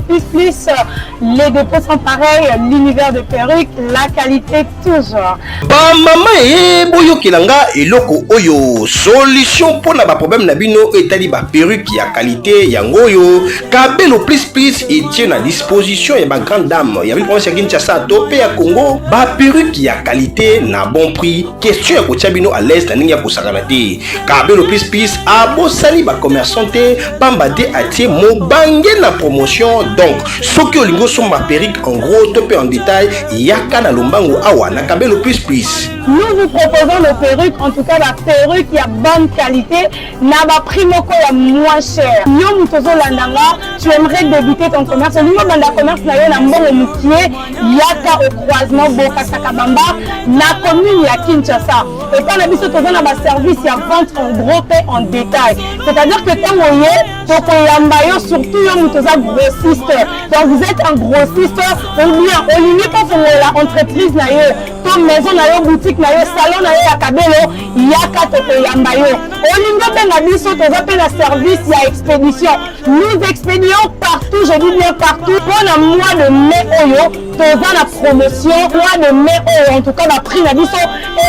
plus, les dépôts sont pareils, l'univers de perruque, la qualité toujours. Ba mama boyokilanga eloko oyo solution pour na ba problème na bino etali ba perruque ya qualité yango oyo Kabelo plus et tient à disposition et ba grande dame ya bi province ya Kinshasa to pe ya Congo ba perruque ya qualité na bon prix question ya kotia bino à l'aise na ningi ya kosakana te Kabelo plus abosali ba commerçant te pamba te atie mobange na promotion donc soki olingo so ma perruque en gros to pe en détail yaka na lombango awa na Kabelo plus. Nous vous proposons le perruque, en tout cas la perruque qui a bonne qualité, n'a pas prix moko ya moins cher. Nous nous faisons l'andanga, tu aimerais débuter ton commerce. Nous dans le commerce na yo na mbongo mukie, yaka au croisement Boka Sakabamba, na commune ya Kinshasa. Et quand la biso faisons na service ya vente en gros et en détail. C'est-à-dire que quand vous y toko yamba yo surtout yo mutoza grossiste. Donc vous êtes un grossiste ou bien au ligne pas pour la entreprise na yo, ton maison na yo, boutique na yo, salon na yo ya Kabelo, yaka toko yamba yo. Olingo benga biso toza pe na service ya expédition. Nous expédions partout, je dis bien partout. Pendant le mois de mai oyo, toza na promotion, mois de mai oyo, en tout cas ba prix na biso,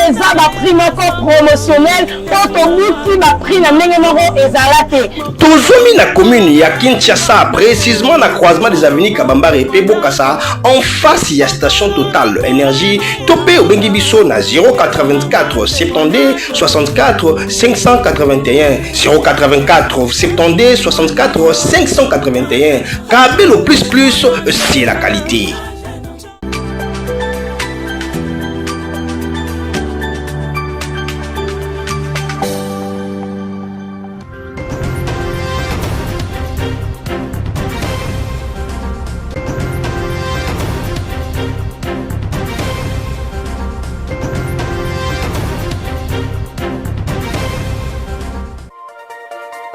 eza ba prix moko promotionnel, poto buti ba prix na ndenge moko ezalate. Tozomi na commune ya Kinshasa, précisément na croisement des avenues Kabambare et Bokassa, en face ya station Total Énergie, topé au bengi biso na 084 72 64 581 084 72 64 581 Kabelo plus c'est la qualité.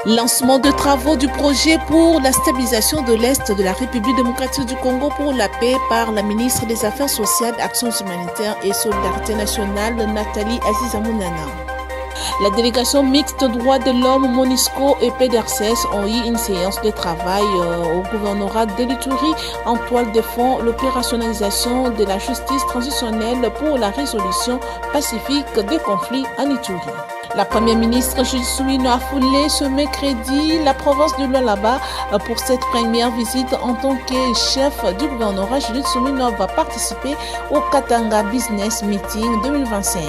Lancement de travaux du projet pour la stabilisation de l'Est de la République démocratique du Congo pour la paix par la ministre des Affaires sociales, Actions humanitaires et Solidarité nationale, Nathalie Azizamounana. La délégation mixte droits de l'homme, MONUSCO et PDRCS ont eu une séance de travail au gouvernorat de l'Ituri en toile de fond l'opérationnalisation de la justice transitionnelle pour la résolution pacifique des conflits en Ituri. La première ministre Judith Suminho a foulé ce mercredi la province de Lualaba pour cette première visite en tant que chef du gouvernorat. Judith Suminho va participer au Katanga Business Meeting 2025.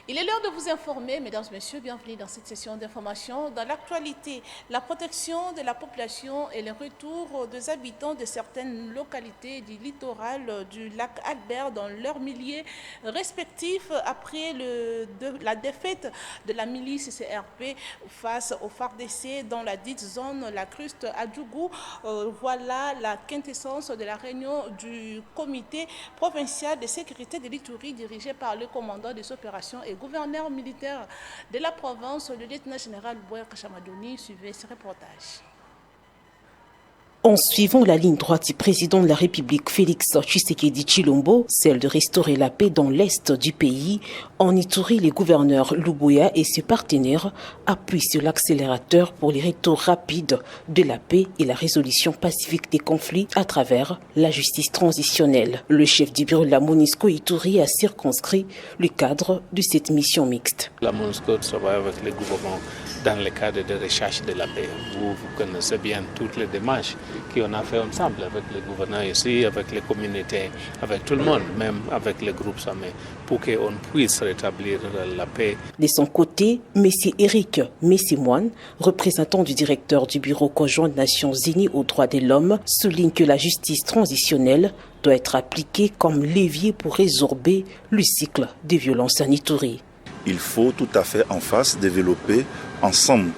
Il est l'heure de vous informer, mesdames et messieurs, bienvenue dans cette session d'information. Dans l'actualité, la protection de la population et le retour des habitants de certaines localités du littoral du lac Albert dans leurs milliers respectifs après la défaite de la milice CRP face au FARDC dans la dite zone La Cruste à Djougou. Voilà la quintessence de la réunion du comité provincial de sécurité de l'Ituri dirigé par le commandant des opérations et gouverneur militaire de la province, le lieutenant-général Bouer Kachamadouni. Suivez ce reportage. En suivant la ligne droite du président de la République Félix Tshisekedi Tshilombo, celle de restaurer la paix dans l'est du pays, en Ituri, les gouverneurs Luboya et ses partenaires appuient sur l'accélérateur pour les retours rapides de la paix et la résolution pacifique des conflits à travers la justice transitionnelle. Le chef du bureau de la MONUSCO Ituri a circonscrit le cadre de cette mission mixte. La MONUSCO travaille avec les gouvernements dans le cadre de recherche de la paix. Vous connaissez bien toutes les démarches qu'on a fait ensemble avec les gouverneurs ici, avec les communautés, avec tout le monde, même avec les groupes armés, pour qu'on puisse rétablir la paix. De son côté, M. Eric Messimoine, représentant du directeur du Bureau conjoint des Nations Unies aux droits de l'homme, souligne que la justice transitionnelle doit être appliquée comme levier pour résorber le cycle de violence en Ituri. Il faut tout à fait en face développer ensemble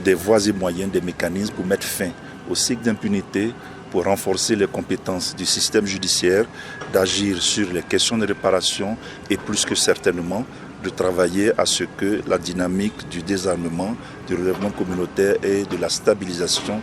des voies et moyens, des mécanismes pour mettre fin au cycle d'impunité, pour renforcer les compétences du système judiciaire, d'agir sur les questions de réparation et plus que certainement de travailler à ce que la dynamique du désarmement, du relèvement communautaire et de la stabilisation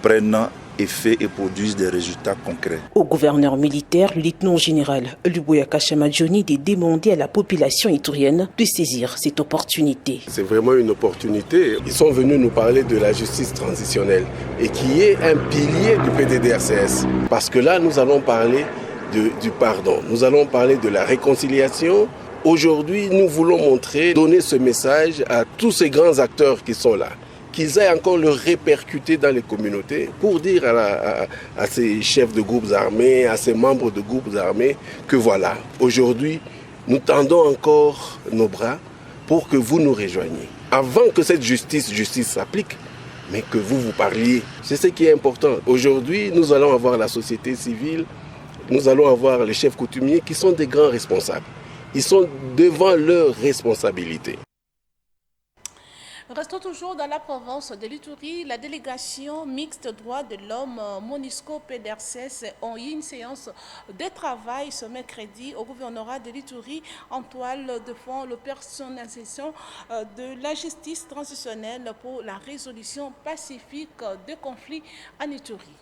prenne effet et produisent des résultats concrets. Au gouverneur militaire, le lieutenant-général Luboya Kashamadjoni de demander à la population iturienne de saisir cette opportunité. C'est vraiment une opportunité. Ils sont venus nous parler de la justice transitionnelle et qui est un pilier du PDDRCS. Parce que là, nous allons parler du pardon, nous allons parler de la réconciliation. Aujourd'hui, nous voulons donner ce message à tous ces grands acteurs qui sont là, qu'ils aient encore le répercuter dans les communautés pour dire à ces chefs de groupes armés, à ces membres de groupes armés que voilà, aujourd'hui, nous tendons encore nos bras pour que vous nous rejoigniez. Avant que cette justice s'applique, mais que vous parliez. C'est ce qui est important. Aujourd'hui, nous allons avoir la société civile, nous allons avoir les chefs coutumiers qui sont des grands responsables. Ils sont devant leurs responsabilités. Restons toujours dans la province de l'Ituri. La délégation mixte droits de l'homme MONUSCO-PDRCS ont eu une séance de travail ce mercredi au gouvernorat de l'Ituri en toile de fond l'opérationnalisation de la justice transitionnelle pour la résolution pacifique des conflits en Ituri.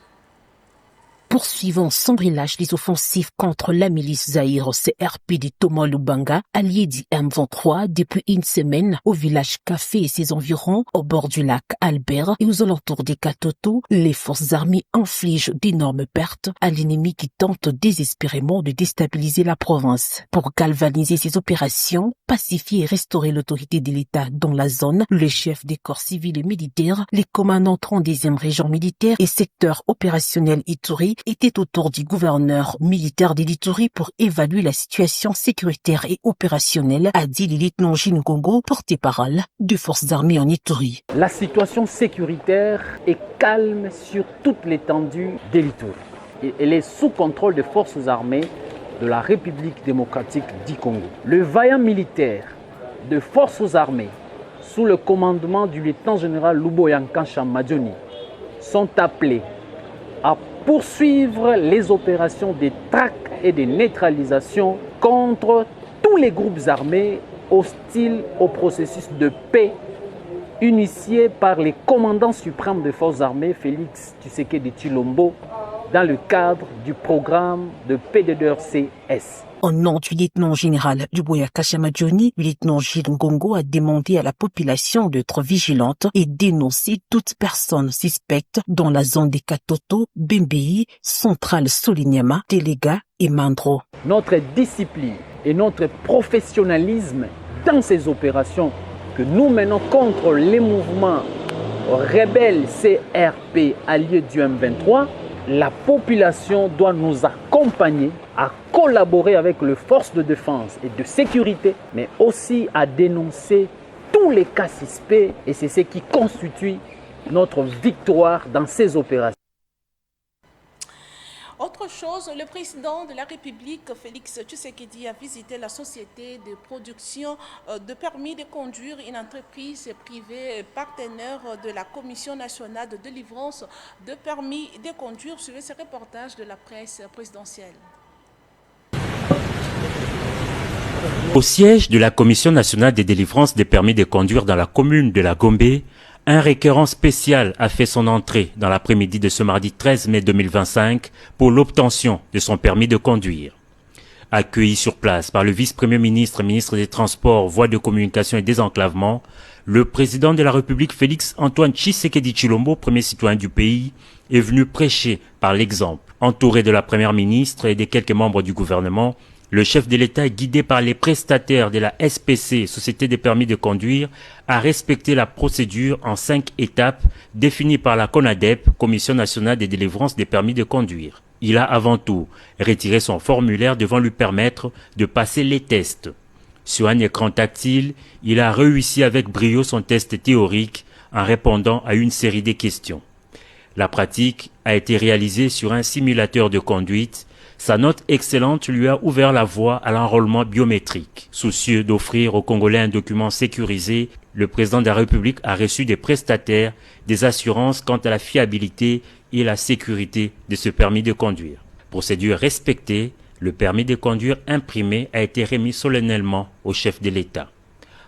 Poursuivant sans relâche les offensives contre la milice Zaïre CRP de Thomas Lubanga, allié du M23 depuis une semaine au village Café et ses environs, au bord du lac Albert et aux alentours des Katoto, les forces armées infligent d'énormes pertes à l'ennemi qui tente désespérément de déstabiliser la province. Pour galvaniser ces opérations, pacifier et restaurer l'autorité de l'État dans la zone, les chefs des corps civils et militaires, les commandants 30e région militaire et secteur opérationnel Ituri était autour du gouverneur militaire de l'Ituri pour évaluer la situation sécuritaire et opérationnelle, a dit le lieutenant Gilles Ngongo, porte-parole des forces armées en Ituri. La situation sécuritaire est calme sur toute l'étendue de l'Ituri. Elle est sous contrôle des forces armées de la République démocratique du Congo. Le vaillant militaire de forces armées, sous le commandement du lieutenant-général Luboya Kashamadjoni, sont appelés à poursuivre les opérations de traque et de neutralisation contre tous les groupes armés hostiles au processus de paix initié par les commandants suprêmes des forces armées, Félix Tshisekedi Tshilombo, dans le cadre du programme de PDDRCS. Au nom du lieutenant-général Luboya Kashamadjoni, le lieutenant Gilles Ngongo a demandé à la population d'être vigilante et dénoncer toute personne suspecte dans la zone des Katoto, Bembei, Centrale Solignama, Telega et Mandro. Notre discipline et notre professionnalisme dans ces opérations que nous menons contre les mouvements rebelles CRP alliés du M23, la population doit nous accompagner à collaborer avec les forces de défense et de sécurité, mais aussi à dénoncer tous les cas suspects, et c'est ce qui constitue notre victoire dans ces opérations. Autre chose, le président de la République, Félix Tshisekedi, a visité la société de production de permis de conduire, une entreprise privée partenaire de la Commission nationale de délivrance de permis de conduire. Suivez ce reportage de la presse présidentielle. Au siège de la Commission nationale de délivrance des permis de conduire dans la commune de la Gombe, un requérant spécial a fait son entrée dans l'après-midi de ce mardi 13 mai 2025 pour l'obtention de son permis de conduire. Accueilli sur place par le vice-premier ministre, ministre des Transports, Voies de communication et désenclavement, le président de la République Félix Antoine Tshisekedi Tshilombo, premier citoyen du pays, est venu prêcher par l'exemple. Entouré de la première ministre et de quelques membres du gouvernement, le chef de l'État, guidé par les prestataires de la SPC, Société des permis de conduire, a respecté la procédure en 5 étapes définies par la CONADEP, Commission nationale de délivrance des permis de conduire. Il a avant tout retiré son formulaire devant lui permettre de passer les tests. Sur un écran tactile, il a réussi avec brio son test théorique en répondant à une série de questions. La pratique a été réalisée sur un simulateur de conduite. Sa note excellente lui a ouvert la voie à l'enrôlement biométrique. Soucieux d'offrir aux Congolais un document sécurisé, le président de la République a reçu des prestataires des assurances quant à la fiabilité et la sécurité de ce permis de conduire. Procédure respectée, le permis de conduire imprimé a été remis solennellement au chef de l'État.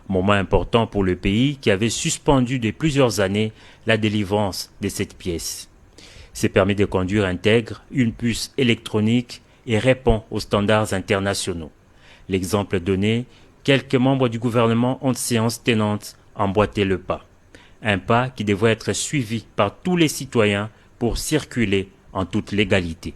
Moment important pour le pays qui avait suspendu de plusieurs années la délivrance de cette pièce. Ces permis de conduire intègrent une puce électronique et répond aux standards internationaux. L'exemple donné, quelques membres du gouvernement ont séance tenante emboîté le pas. Un pas qui devrait être suivi par tous les citoyens pour circuler en toute légalité.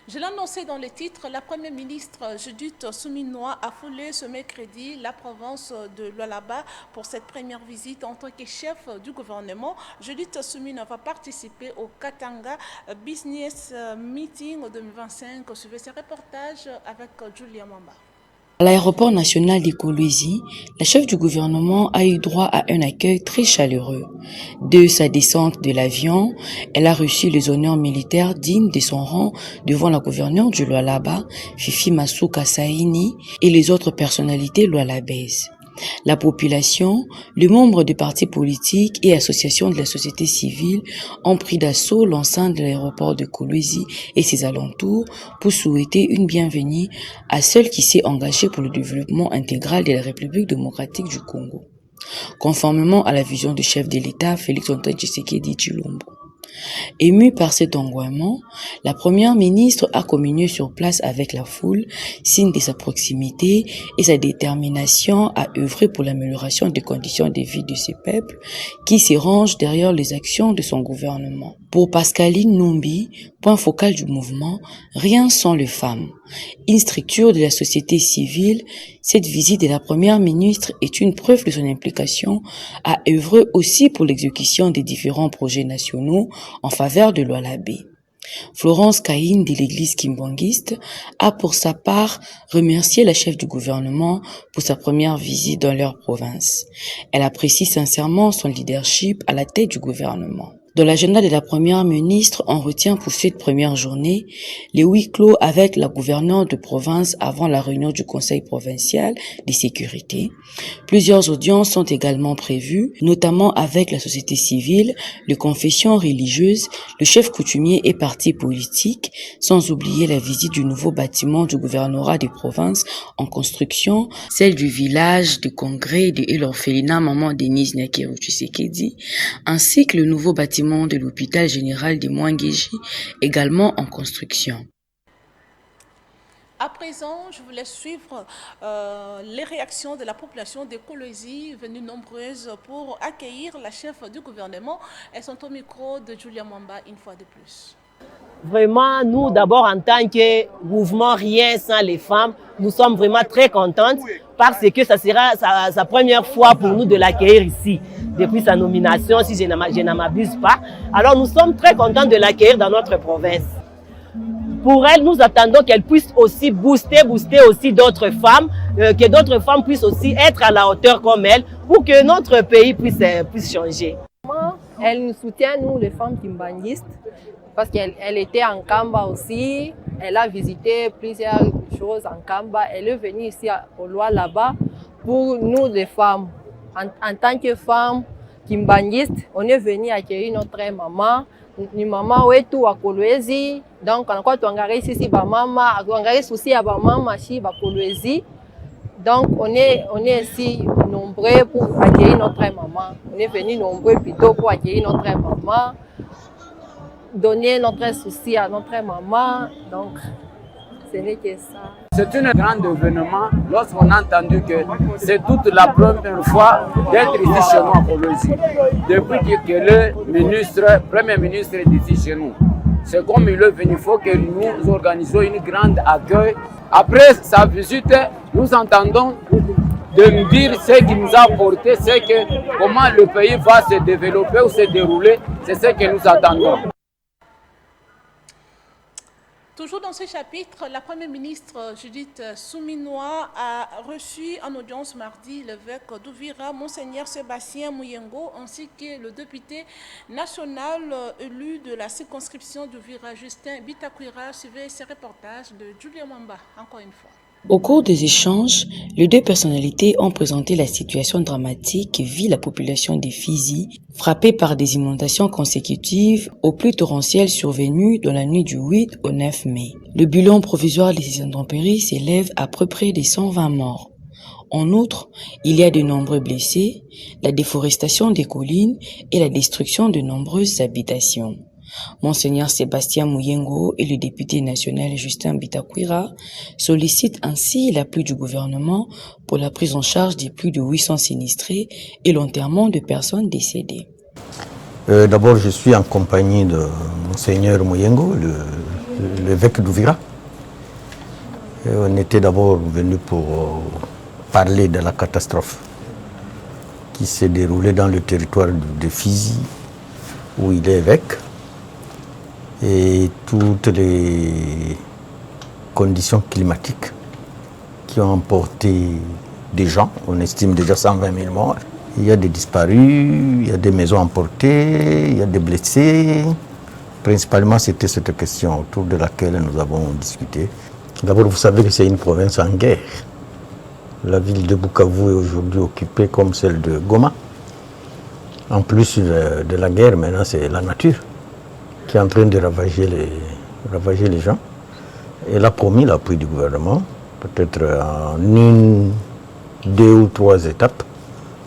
Je l'ai annoncé dans le titre, la Première ministre Judith Suminwa a foulé ce mercredi la province de Lualaba pour cette première visite en tant que chef du gouvernement. Judith Suminwa va participer au Katanga Business Meeting 2025. Suivez ce reportage avec Julia Mamba. À l'aéroport national de Kolwezi, la chef du gouvernement a eu droit à un accueil très chaleureux. Dès sa descente de l'avion, elle a reçu les honneurs militaires dignes de son rang devant la gouverneure du Lualaba, Fifi Masuka Saini, et les autres personnalités lualabaises. La population, les membres des partis politiques et associations de la société civile ont pris d'assaut l'enceinte de l'aéroport de Kolwezi et ses alentours pour souhaiter une bienvenue à celle qui s'est engagée pour le développement intégral de la République démocratique du Congo. Conformément à la vision du chef de l'État, Félix-Antoine Tshisekedi Tshilombo. Émue par cet engouement, la première ministre a communié sur place avec la foule, signe de sa proximité et sa détermination à œuvrer pour l'amélioration des conditions de vie de ce peuple qui se range derrière les actions de son gouvernement. Pour Pascaline Numbi, point focal du mouvement, rien sans les femmes. Une structure de la société civile, cette visite de la première ministre est une preuve de son implication à œuvrer aussi pour l'exécution des différents projets nationaux en faveur de Lualaba. Florence Caïn de l'église kimbangiste a pour sa part remercié la chef du gouvernement pour sa première visite dans leur province. Elle apprécie sincèrement son leadership à la tête du gouvernement. Dans l'agenda de la première ministre, on retient pour cette première journée les huis clos avec la gouverneure de province avant la réunion du conseil provincial de sécurité. Plusieurs audiences sont également prévues, notamment avec la société civile, les confessions religieuses, le chef coutumier et partis politiques, sans oublier la visite du nouveau bâtiment du gouvernorat des provinces en construction, celle du village de congrès de l'orphelinat Maman Denise Nyakeru Tshisekedi, ainsi que le nouveau bâtiment de l'hôpital général de Mwangeji, également en construction. À présent, je voulais suivre les réactions de la population de Kolwezi, venues nombreuses pour accueillir la chef du gouvernement. Elles sont au micro de Julia Mamba une fois de plus. Vraiment, nous d'abord en tant que mouvement Rien sans les femmes, nous sommes vraiment très contentes parce que ça sera sa première fois pour nous de l'accueillir ici, depuis sa nomination, si je ne m'abuse pas. Alors nous sommes très contents de l'accueillir dans notre province. Pour elle, nous attendons qu'elle puisse aussi booster aussi d'autres femmes, que d'autres femmes puissent aussi être à la hauteur comme elle, pour que notre pays puisse changer. Elle nous soutient, nous les femmes kimbangistes, parce qu'elle était en Kamba aussi, elle a visité plusieurs choses en Kamba, elle est venue ici au Lualaba pour nous les femmes. En tant que femmes kimbangistes, on est venu accueillir notre maman, ni maman wetu wa Kolwezi, donc on a tuangalie ici ba mama, tuangalie souci ya ba mama chi ba Kolwezi. Donc on est ici nombreux pour accueillir notre maman. On est venu nombreux plutôt pour accueillir notre maman, donner notre souci à notre maman. Donc ce n'est que ça. C'est un grand événement lorsqu'on a entendu que c'est toute la première fois d'être ici chez nous à Kolwezi. Depuis que le premier ministre est ici chez nous. C'est comme il est venu, il faut que nous organisions une grande accueil. Après sa visite, nous entendons de nous dire ce qui nous a apporté, c'est que comment le pays va se développer ou se dérouler, c'est ce que nous attendons. Toujours dans ce chapitre, la Première ministre Judith Suminwa a reçu en audience mardi l'évêque d'Uvira, Monseigneur Sébastien Mouyengo, ainsi que le député national élu de la circonscription d'Uvira, Justin Bitakwira. Suivez ce reportage de Julia Mamba, encore une fois. Au cours des échanges, les deux personnalités ont présenté la situation dramatique que vit la population des Fizi, frappée par des inondations consécutives aux pluies torrentielles survenues dans la nuit du 8 au 9 mai. Le bilan provisoire de ces intempéries s'élève à peu près des 120 morts. En outre, il y a de nombreux blessés, la déforestation des collines et la destruction de nombreuses habitations. Monseigneur Sébastien Mouyengo et le député national Justin Bitakwira sollicitent ainsi l'appui du gouvernement pour la prise en charge des plus de 800 sinistrés et l'enterrement de personnes décédées. D'abord, je suis en compagnie de Monseigneur Mouyengo, l'évêque d'Ouvira. On était d'abord venu pour parler de la catastrophe qui s'est déroulée dans le territoire de Fizi, où il est évêque, et toutes les conditions climatiques qui ont emporté des gens. On estime déjà 120 000 morts. Il y a des disparus, il y a des maisons emportées, il y a des blessés. Principalement, c'était cette question autour de laquelle nous avons discuté. D'abord, vous savez que c'est une province en guerre. La ville de Bukavu est aujourd'hui occupée comme celle de Goma. En plus de la guerre, maintenant, c'est la nature qui est en train de ravager les gens. Elle a promis l'appui du gouvernement, peut-être en 1, 2 ou 3 étapes,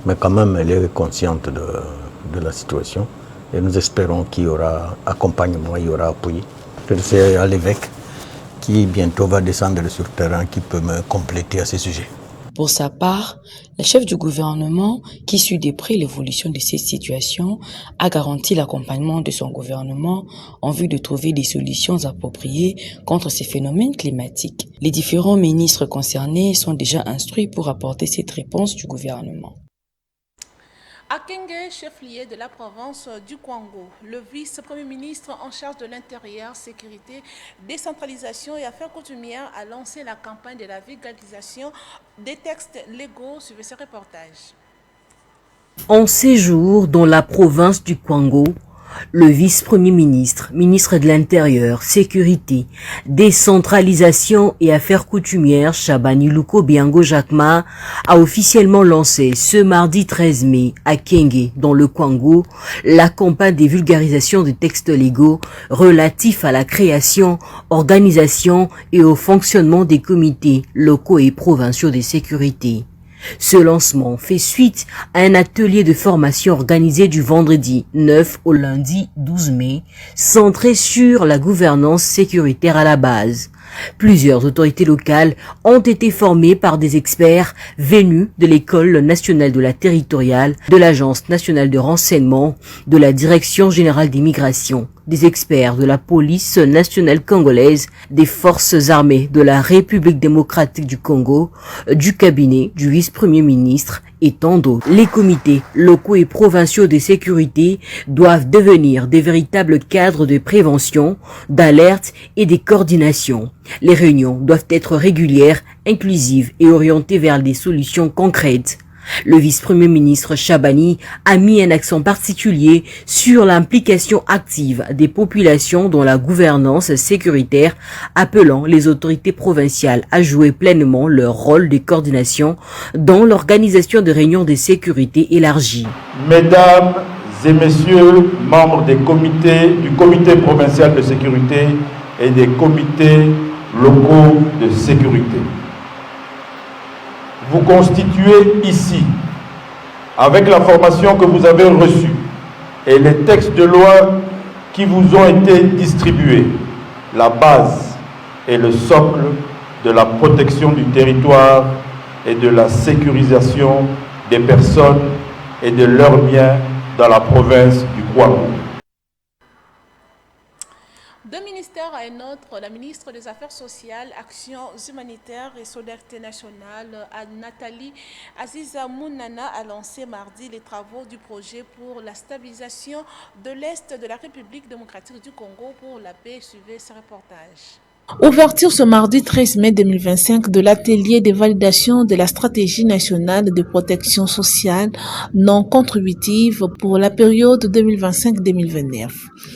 mais quand même, elle est consciente de la situation. Et nous espérons qu'il y aura accompagnement, il y aura appui. C'est à l'évêque qui bientôt va descendre sur le terrain qui peut me compléter à ce sujet. Pour sa part, la chef du gouvernement, qui suit de près l'évolution de cette situation, a garanti l'accompagnement de son gouvernement en vue de trouver des solutions appropriées contre ces phénomènes climatiques. Les différents ministres concernés sont déjà instruits pour apporter cette réponse du gouvernement. À Kenge, chef-lieu de la province du Kwango, le vice-premier ministre en charge de l'intérieur, sécurité, décentralisation et affaires coutumières a lancé la campagne de la vulgarisation des textes légaux. Suivez ce reportage. En séjour dans la province du Kwango, le vice-premier ministre, ministre de l'Intérieur, Sécurité, Décentralisation et Affaires coutumières, Chabani Luko Biango Jacma, a officiellement lancé ce mardi 13 mai à Kenge, dans le Kwango, la campagne de vulgarisation des textes légaux relatifs à la création, organisation et au fonctionnement des comités locaux et provinciaux de sécurité. Ce lancement fait suite à un atelier de formation organisé du vendredi 9 au lundi 12 mai, centré sur la gouvernance sécuritaire à la base. Plusieurs autorités locales ont été formées par des experts venus de l'École nationale de la territoriale, de l'Agence nationale de renseignement, de la Direction générale des migrations, des experts de la police nationale congolaise, des forces armées de la République démocratique du Congo, du cabinet du vice-premier ministre et tant d'autres. Les comités locaux et provinciaux de sécurité doivent devenir des véritables cadres de prévention, d'alerte et de coordination. Les réunions doivent être régulières, inclusives et orientées vers des solutions concrètes. Le vice-premier ministre Chabani a mis un accent particulier sur l'implication active des populations dans la gouvernance sécuritaire, appelant les autorités provinciales à jouer pleinement leur rôle de coordination dans l'organisation de réunions de sécurité élargies. Mesdames et messieurs, membres du comité provincial de sécurité et des comités locaux de sécurité, vous constituez ici, avec la formation que vous avez reçue et les textes de loi qui vous ont été distribués, la base et le socle de la protection du territoire et de la sécurisation des personnes et de leurs biens dans la province du Kwango. D'un ministère à un autre, la ministre des Affaires sociales, Actions humanitaires et solidarité nationale, Nathalie Aziza Mounana, a lancé mardi les travaux du projet pour la stabilisation de l'Est de la République démocratique du Congo pour la paix. Suivez ce reportage. Ouverture ce mardi 13 mai 2025 de l'atelier de validation de la stratégie nationale de protection sociale non contributive pour la période 2025-2029.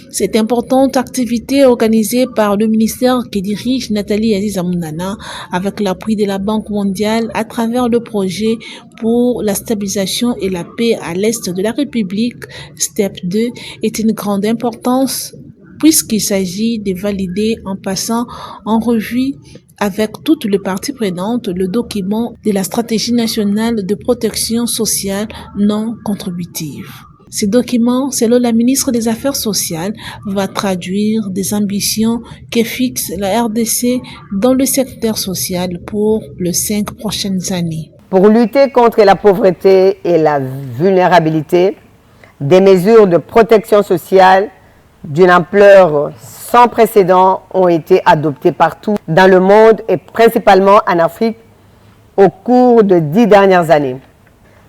Cette importante activité organisée par le ministère que dirige Nathalie Aziza Mounana avec l'appui de la Banque mondiale à travers le projet pour la stabilisation et la paix à l'Est de la République, STEP 2, est une grande importance puisqu'il s'agit de valider en passant en revue avec toutes les parties prenantes le document de la stratégie nationale de protection sociale non contributive. Ce document, selon la ministre des Affaires sociales, va traduire des ambitions que fixe la RDC dans le secteur social pour les 5 prochaines années. Pour lutter contre la pauvreté et la vulnérabilité, des mesures de protection sociale d'une ampleur sans précédent ont été adoptées partout dans le monde et principalement en Afrique au cours des 10 dernières années.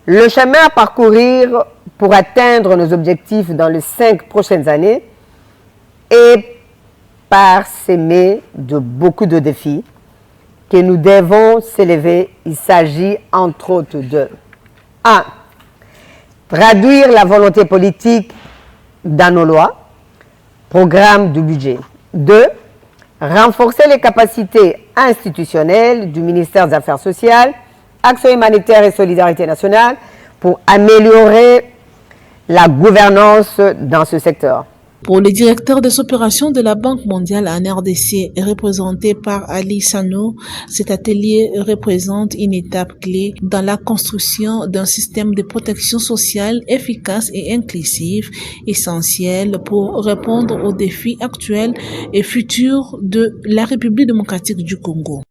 Le chemin à parcourir pour atteindre nos objectifs dans les 5 prochaines années est parsemé de beaucoup de défis que nous devons s'élever. Il s'agit entre autres de 1. Traduire la volonté politique dans nos lois, programme du budget. 2. Renforcer les capacités institutionnelles du ministère des Affaires sociales, Action humanitaire et solidarité nationale pour améliorer la gouvernance dans ce secteur. Pour le directeur des opérations de la Banque mondiale en RDC, représenté par Ali Sano, cet atelier représente une étape clé dans la construction d'un système de protection sociale efficace et inclusif, essentiel pour répondre aux défis actuels et futurs de la République démocratique du Congo.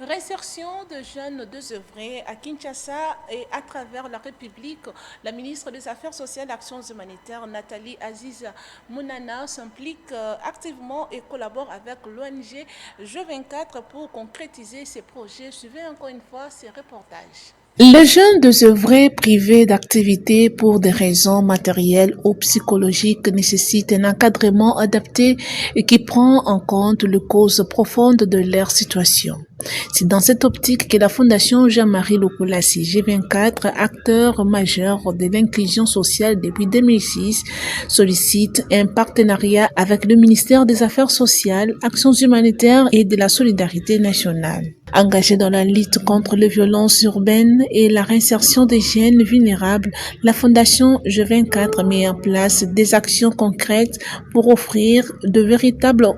Réinsertion de jeunes désœuvrés à Kinshasa et à travers la République, la ministre des Affaires sociales et Actions humanitaires, Nathalie Aziza Mounana, s'implique activement et collabore avec l'ONG G24 pour concrétiser ses projets. Suivez encore une fois ces reportages. Les jeunes désœuvrés privés d'activité pour des raisons matérielles ou psychologiques nécessitent un encadrement adapté et qui prend en compte les causes profondes de leur situation. C'est dans cette optique que la Fondation Jean-Marie Lokolassi G24, acteur majeur de l'inclusion sociale depuis 2006, sollicite un partenariat avec le ministère des Affaires sociales, Actions humanitaires et de la solidarité nationale. Engagée dans la lutte contre les violences urbaines et la réinsertion des jeunes vulnérables, la Fondation G24 met en place des actions concrètes pour offrir de véritables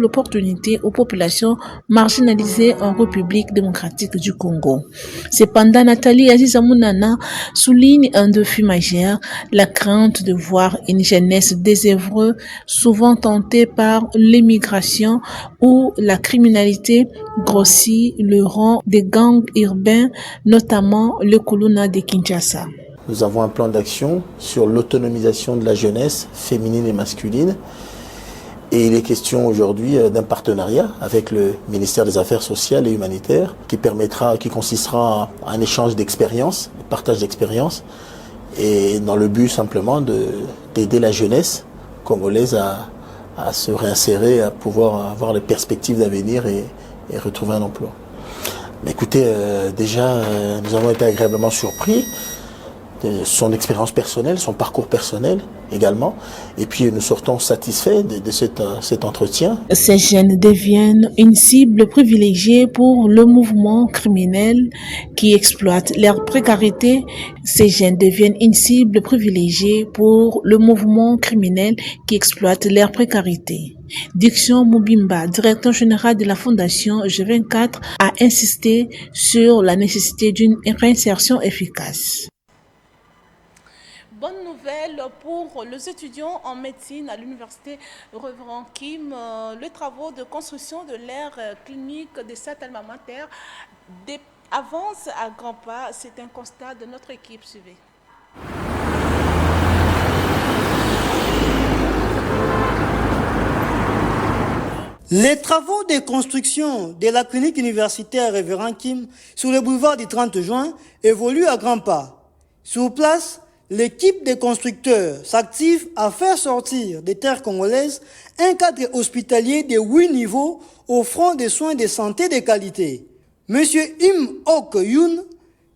opportunités aux populations marginalisées en République démocratique du Congo. Cependant, Nathalie Aziza Mounana souligne un défi majeur, la crainte de voir une jeunesse désœuvreuse, souvent tentée par l'immigration ou la criminalité, grossir le rang des gangs urbains, notamment le Kuluna de Kinshasa. Nous avons un plan d'action sur l'autonomisation de la jeunesse féminine et masculine. Et il est question aujourd'hui d'un partenariat avec le ministère des Affaires sociales et humanitaires qui consistera à un échange d'expériences, un partage d'expériences, et dans le but simplement d'aider la jeunesse congolaise à se réinsérer, à pouvoir avoir les perspectives d'avenir et retrouver un emploi. Mais écoutez, déjà, nous avons été agréablement surpris de son expérience personnelle, son parcours personnel également. Et puis nous sortons satisfaits de cet entretien. Ces jeunes deviennent une cible privilégiée pour le mouvement criminel qui exploite leur précarité. Ces jeunes deviennent une cible privilégiée pour le mouvement criminel qui exploite leur précarité. Diction Moubimba, directeur général de la Fondation G24, a insisté sur la nécessité d'une réinsertion efficace. Bonne nouvelle pour les étudiants en médecine à l'université Reverend Kim. Les travaux de construction de l'aire clinique de cette alma mater avancent à grands pas. C'est un constat de notre équipe. Suivez. Les travaux de construction de la clinique universitaire Reverend Kim sur le boulevard du 30 juin évoluent à grands pas. Sur place, l'équipe des constructeurs s'active à faire sortir des terres congolaises un cadre hospitalier de 8 niveaux offrant des soins de santé de qualité. Monsieur Im Ok Yoon,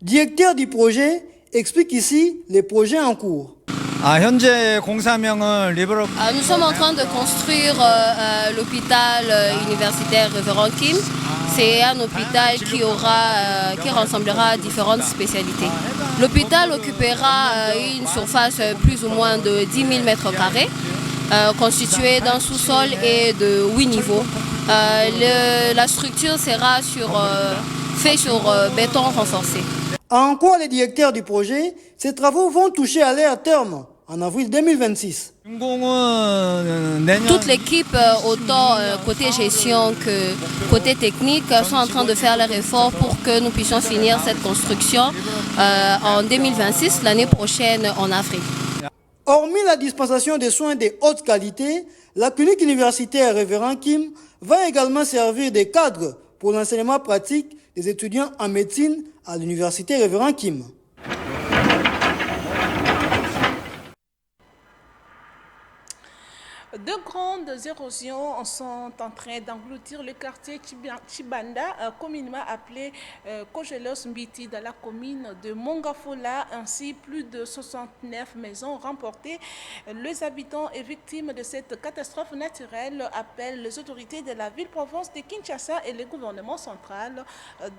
directeur du projet, explique ici les projets en cours. Nous sommes en train de construire l'hôpital universitaire Reverend Kim. C'est un hôpital qui rassemblera différentes spécialités. L'hôpital occupera une surface plus ou moins de 10 000 mètres carrés, constituée d'un sous-sol et de 8 niveaux. La structure sera faite sur béton renforcé. En quoi les directeurs du projet, ces travaux vont toucher à leur terme en avril 2026. Toute l'équipe, autant côté gestion que côté technique, sont en train de faire les efforts pour que nous puissions finir cette construction en 2026, l'année prochaine en Afrique. Hormis la dispensation de soins de haute qualité, la clinique universitaire Révérend Kim va également servir de cadre pour l'enseignement pratique des étudiants en médecine à l'université Révérend Kim. De grandes érosions sont en train d'engloutir le quartier Chibanda, communément appelé Kojelos Mbiti, dans la commune de Mongafola. Ainsi, plus de 69 maisons remportées. Les habitants et victimes de cette catastrophe naturelle appellent les autorités de la ville-province de Kinshasa et le gouvernement central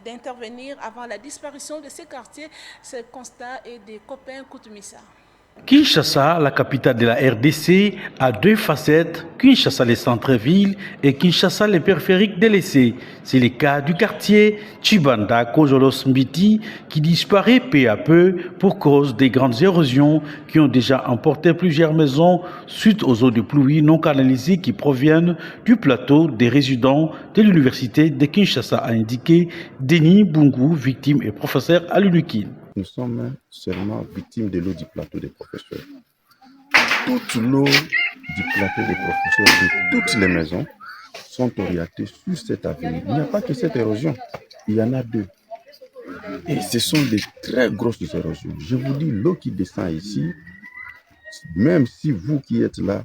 d'intervenir avant la disparition de ces quartiers. Ce constat est des copains Koutoumissa. Kinshasa, la capitale de la RDC, a deux facettes, Kinshasa les centres-villes et Kinshasa les périphériques délaissés. C'est le cas du quartier Chibanda Kojolos Mbiti qui disparaît peu à peu pour cause des grandes érosions qui ont déjà emporté plusieurs maisons suite aux eaux de pluie non canalisées qui proviennent du plateau des résidents de l'université de Kinshasa, a indiqué Denis Bungu, victime et professeur à l'UNIKIN. Nous sommes seulement victimes de l'eau du plateau des professeurs. Toute l'eau du plateau des professeurs de toutes les maisons sont orientées sur cette avenue. Il n'y a pas que cette érosion, il y en a deux. Et ce sont des très grosses érosions. Je vous dis, l'eau qui descend ici, même si vous qui êtes là,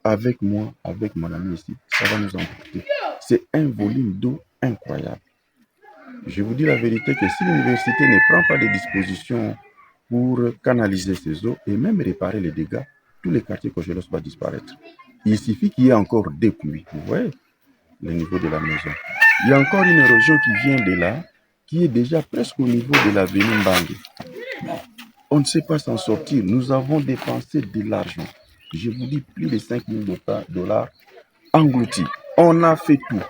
avec moi, avec mon ami ici, ça va nous emporter. C'est un volume d'eau incroyable. Je vous dis la vérité que si l'université ne prend pas de dispositions pour canaliser ces eaux et même réparer les dégâts, tous les quartiers Kojelos vont disparaître. Il suffit qu'il y ait encore des pluies. Vous voyez le niveau de la maison. Il y a encore une érosion qui vient de là, qui est déjà presque au niveau de l'avenue Mbangi. On ne sait pas s'en sortir. Nous avons dépensé de l'argent. Je vous dis plus de 5 000 $ engloutis. On a fait tout.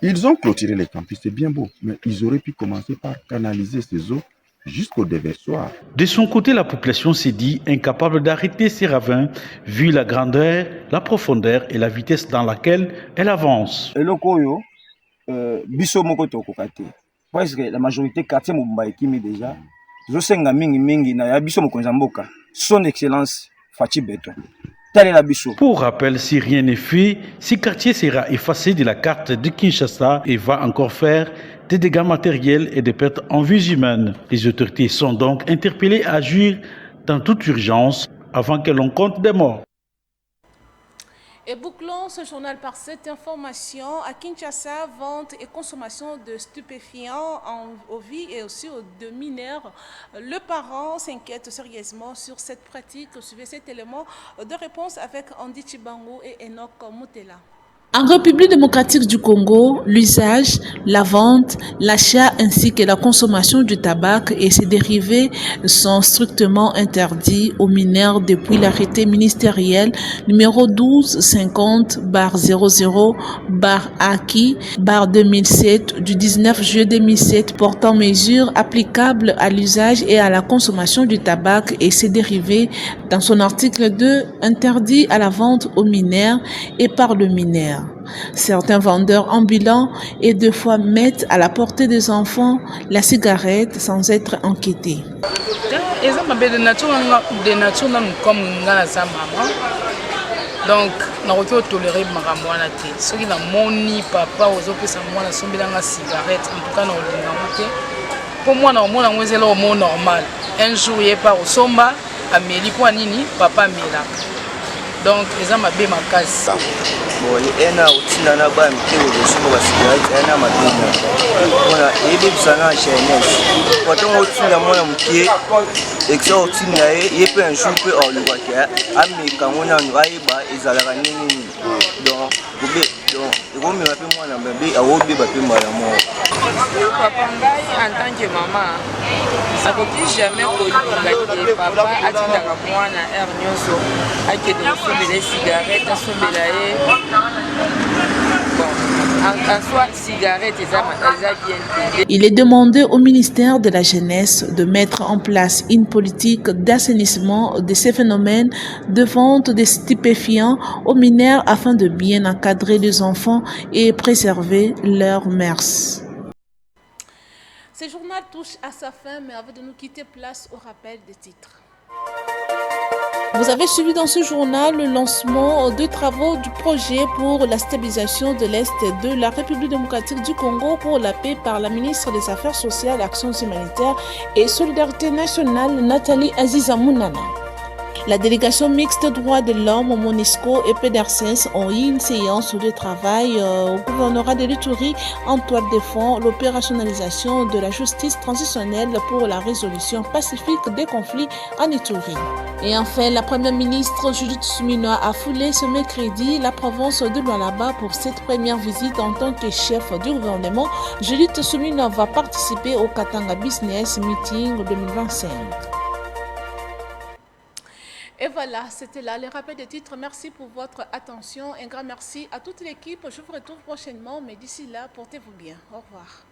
Ils ont clôturé les campus, c'est bien beau, mais ils auraient pu commencer par canaliser ces eaux jusqu'au déversoir. De son côté, la population s'est dit incapable d'arrêter ces ravins, vu la grandeur, la profondeur et la vitesse dans laquelle elle avance. Parce que la majorité quartier Mobimba Ekimi déjà, son excellence Fachi Beton. Pour rappel, si rien n'est fait, ce quartier sera effacé de la carte de Kinshasa et va encore faire des dégâts matériels et des pertes en vies humaines. Les autorités sont donc interpellées à agir dans toute urgence avant que l'on compte des morts. Et bouclons ce journal par cette information. À Kinshasa, vente et consommation de stupéfiants aux vies et aussi de mineurs. Le parent s'inquiète sérieusement sur cette pratique. Suivez cet élément de réponse avec Andy Chibango et Enoch Moutela. En République démocratique du Congo, l'usage, la vente, l'achat ainsi que la consommation du tabac et ses dérivés sont strictement interdits aux mineurs depuis l'arrêté ministériel numéro 1250-00-ACI-2007 du 19 juillet 2007 portant mesures applicables à l'usage et à la consommation du tabac et ses dérivés. Dans son article 2, interdit à la vente aux mineurs et par le mineur. Certains vendeurs ambulants et deux fois mettent à la portée des enfants la cigarette sans être enquêtés. Donc, on peut tolérer ma ceux qui n'ont ni papa aux autres moi la cigarette en tout cas pour moi c'est normal. Un jour il part au somba à Meli pour nini papa Mela. Donc les hommes ma casse. Bon, il y a aussi un abat qui est au dessus de la cigarette, il y a un matin. Voilà, et il y a un chez quand on a la moine qui est exorti, il y a un jour peu hors le water, mais quand on a un raïba, ils allaient à Nini. Donc, il vaut mieux appeler moi un bébé à Obi Bapima la mort. Papa en tant que maman, ça ne peut jamais connu que papa a dit à moi à Ernioso, à qui est de la cigarette, à son bon. en soi cigarette eza bien. Il est demandé au ministère de la Jeunesse de mettre en place une politique d'assainissement de ces phénomènes de vente de stupéfiants aux mineurs afin de bien encadrer les enfants et préserver leurs mœurs. Ce journal touche à sa fin, mais avant de nous quitter, place au rappel des titres. Vous avez suivi dans ce journal le lancement des travaux du projet pour la stabilisation de l'Est de la République démocratique du Congo pour la paix par la ministre des Affaires sociales, Actions humanitaires et Solidarité nationale, Nathalie Aziza Mounana. La délégation mixte droits de l'homme, MONUSCO et PDRCS ont eu une séance de travail au gouvernorat de l'Ituri en toile de fond l'opérationnalisation de la justice transitionnelle pour la résolution pacifique des conflits en Ituri. Et enfin, la première ministre Judith Suminwa a foulé ce mercredi la province de Lualaba pour cette première visite en tant que chef du gouvernement. Judith Suminwa va participer au Katanga Business Meeting 2025. Et voilà, c'était là le rappel des titres. Merci pour votre attention. Un grand merci à toute l'équipe. Je vous retrouve prochainement, mais d'ici là, portez-vous bien. Au revoir.